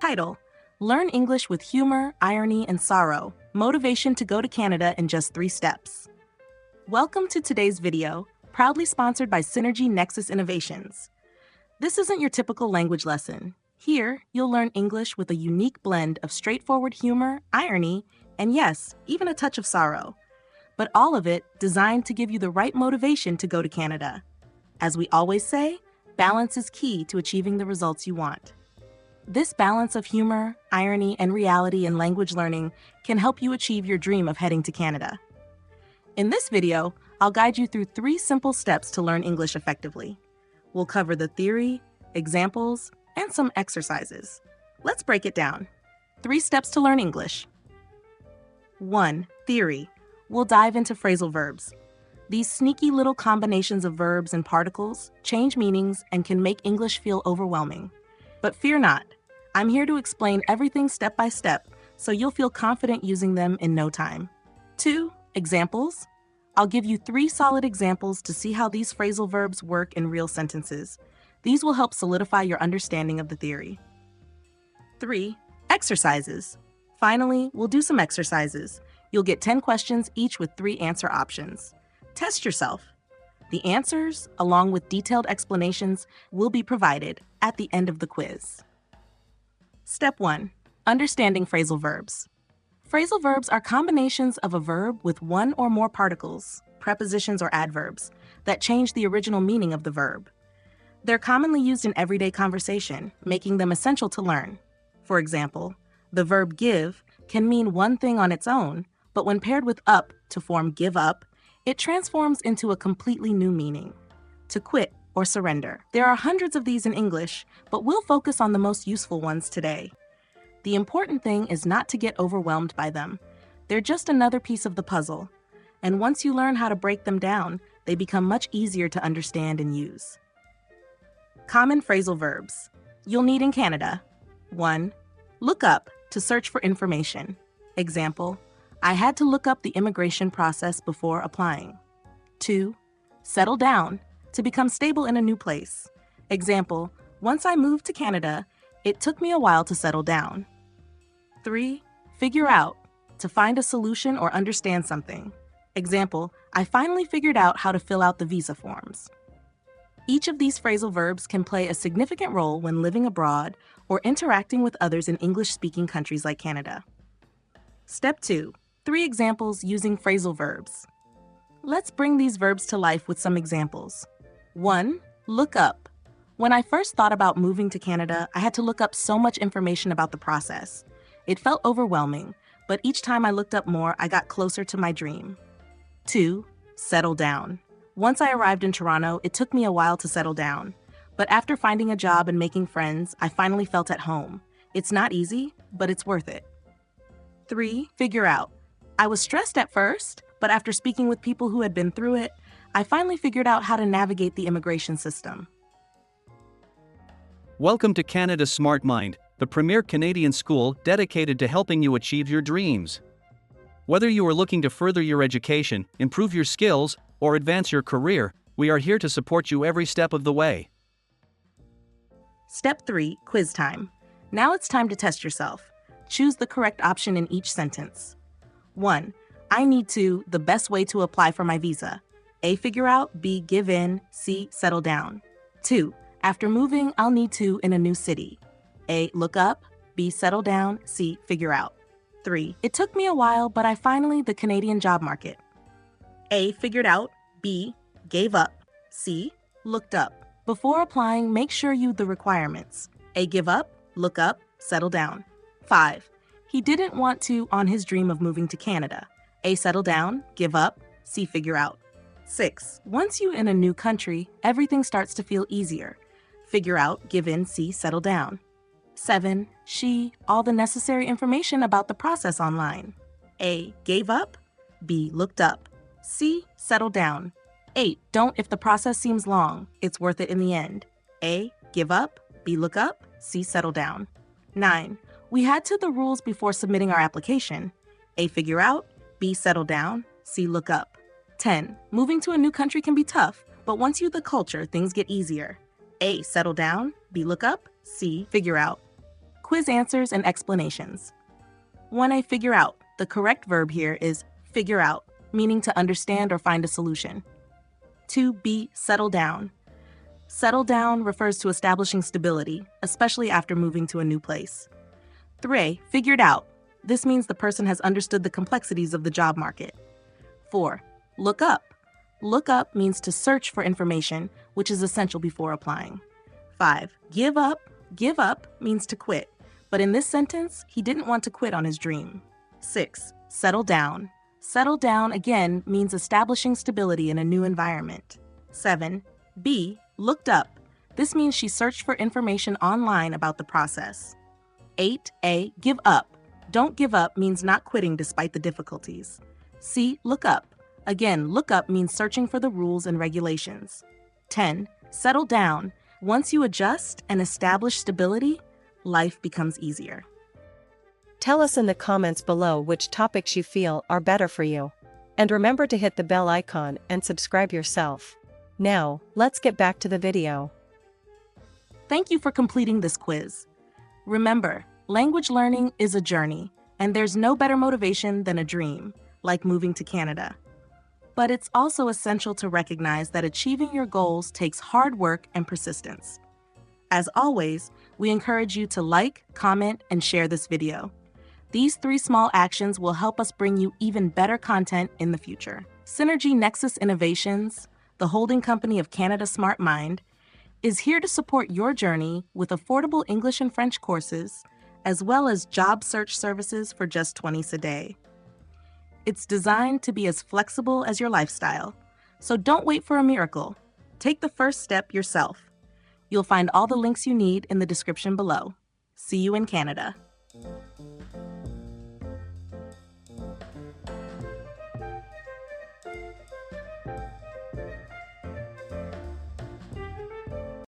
Title: Learn English with Humor, Irony, and Sorrow. Motivation to go to Canada in just 3 steps. Welcome to today's video, proudly sponsored by Synergy Nexus Innovations. This isn't your typical language lesson. Here, you'll learn English with a unique blend of straightforward humor, irony, and yes, even a touch of sorrow. But all of it designed to give you the right motivation to go to Canada. As we always say, balance is key to achieving the results you want. This balance of humor, irony, and reality in language learning can help you achieve your dream of heading to Canada. In this video, I'll guide you through 3 simple steps to learn English effectively. We'll cover the theory, examples, and some exercises. Let's break it down. 3 steps to learn English. 1. Theory. We'll dive into phrasal verbs. These sneaky little combinations of verbs and particles change meanings and can make English feel overwhelming. But fear not. I'm here to explain everything step by step so you'll feel confident using them in no time. 2. Examples. I'll give you 3 solid examples to see how these phrasal verbs work in real sentences. These will help solidify your understanding of the theory. 3. Exercises. Finally, we'll do some exercises. You'll get 10 questions, each with 3 answer options. Test yourself. The answers, along with detailed explanations, will be provided at the end of the quiz. Step 1. Understanding phrasal verbs. Phrasal verbs are combinations of a verb with one or more particles, prepositions or adverbs, that change the original meaning of the verb. They're commonly used in everyday conversation, making them essential to learn. For example, the verb give can mean one thing on its own, but when paired with up to form give up, it transforms into a completely new meaning: to quit or surrender. There are hundreds of these in English, but we'll focus on the most useful ones today. The important thing is not to get overwhelmed by them. They're just another piece of the puzzle, and once you learn how to break them down, they become much easier to understand and use. Common phrasal verbs you'll need in Canada. 1. Look up, to search for information. Example: I had to look up the immigration process before applying. 2. Settle down, to become stable in a new place. Example: once I moved to Canada, it took me a while to settle down. 3. Figure out, to find a solution or understand something. Example: I finally figured out how to fill out the visa forms. Each of these phrasal verbs can play a significant role when living abroad or interacting with others in English-speaking countries like Canada. Step 2. 3 examples using phrasal verbs. Let's bring these verbs to life with some examples. 1. Look up. When I first thought about moving to Canada, I had to look up so much information about the process. It felt overwhelming, but each time I looked up more, I got closer to my dream. 2. Settle down. Once I arrived in Toronto, it took me a while to settle down. But after finding a job and making friends, I finally felt at home. It's not easy, but it's worth it. 3. Figure out. I was stressed at first, but after speaking with people who had been through it, I finally figured out how to navigate the immigration system. Welcome to Canada's Smart Mind, the premier Canadian school dedicated to helping you achieve your dreams. Whether you are looking to further your education, improve your skills, or advance your career, we are here to support you every step of the way. Step 3. Quiz time. Now it's time to test yourself. Choose the correct option in each sentence. 1. I need to, the best way to apply for my visa. A. Figure out. B. Give in. C. Settle down. 2. After moving, I'll need to in a new city. A. Look up. B. Settle down. C. Figure out. 3. It took me a while, but I finally the Canadian job market. A. Figured out. B. Gave up. C. Looked up. Before applying, make sure you the requirements. A. Give up. Look up. Settle down. 5. He didn't want to on his dream of moving to Canada. A. Settle down. Give up. C. Figure out. 6. Once you're in a new country, everything starts to feel easier. Figure out. Give in. C. Settle down. 7. She, all the necessary information about the process online. A. Gave up. B. Looked up. C. Settle down. 8. Don't if the process seems long. It's worth it in the end. A. Give up. B. Look up. C. Settle down. 9. We had to the rules before submitting our application. A. Figure out. B. Settle down. C. Look up. 10. Moving to a new country can be tough, but once you the culture, things get easier. A. Settle down. B. Look up. C. Figure out. Quiz answers and explanations. 1A. Figure out. The correct verb here is figure out, meaning to understand or find a solution. 2B. Settle down. Settle down refers to establishing stability, especially after moving to a new place. 3A. Figured out. This means the person has understood the complexities of the job market. 4. Look up. Look up means to search for information, which is essential before applying. 5. Give up. Give up means to quit, but in this sentence, he didn't want to quit on his dream. 6. Settle down. Settle down again means establishing stability in a new environment. 7. B. Looked up. This means she searched for information online about the process. 8A. Give up. Don't give up means not quitting despite the difficulties. C. Look up. Again, look up means searching for the rules and regulations. 10. Settle down. Once you adjust and establish stability, life becomes easier. Tell us in the comments below which topics you feel are better for you. And remember to hit the bell icon and subscribe yourself. Now, let's get back to the video. Thank you for completing this quiz. Remember, language learning is a journey, and there's no better motivation than a dream, like moving to Canada. But it's also essential to recognize that achieving your goals takes hard work and persistence. As always, we encourage you to like, comment, and share this video. These 3 small actions will help us bring you even better content in the future. Synergy Nexus Innovations, the holding company of Canada Smart Mind, is here to support your journey with affordable English and French courses, as well as job search services for just $20 a day. It's designed to be as flexible as your lifestyle, so don't wait for a miracle. Take the first step yourself. You'll find all the links you need in the description below. See you in Canada.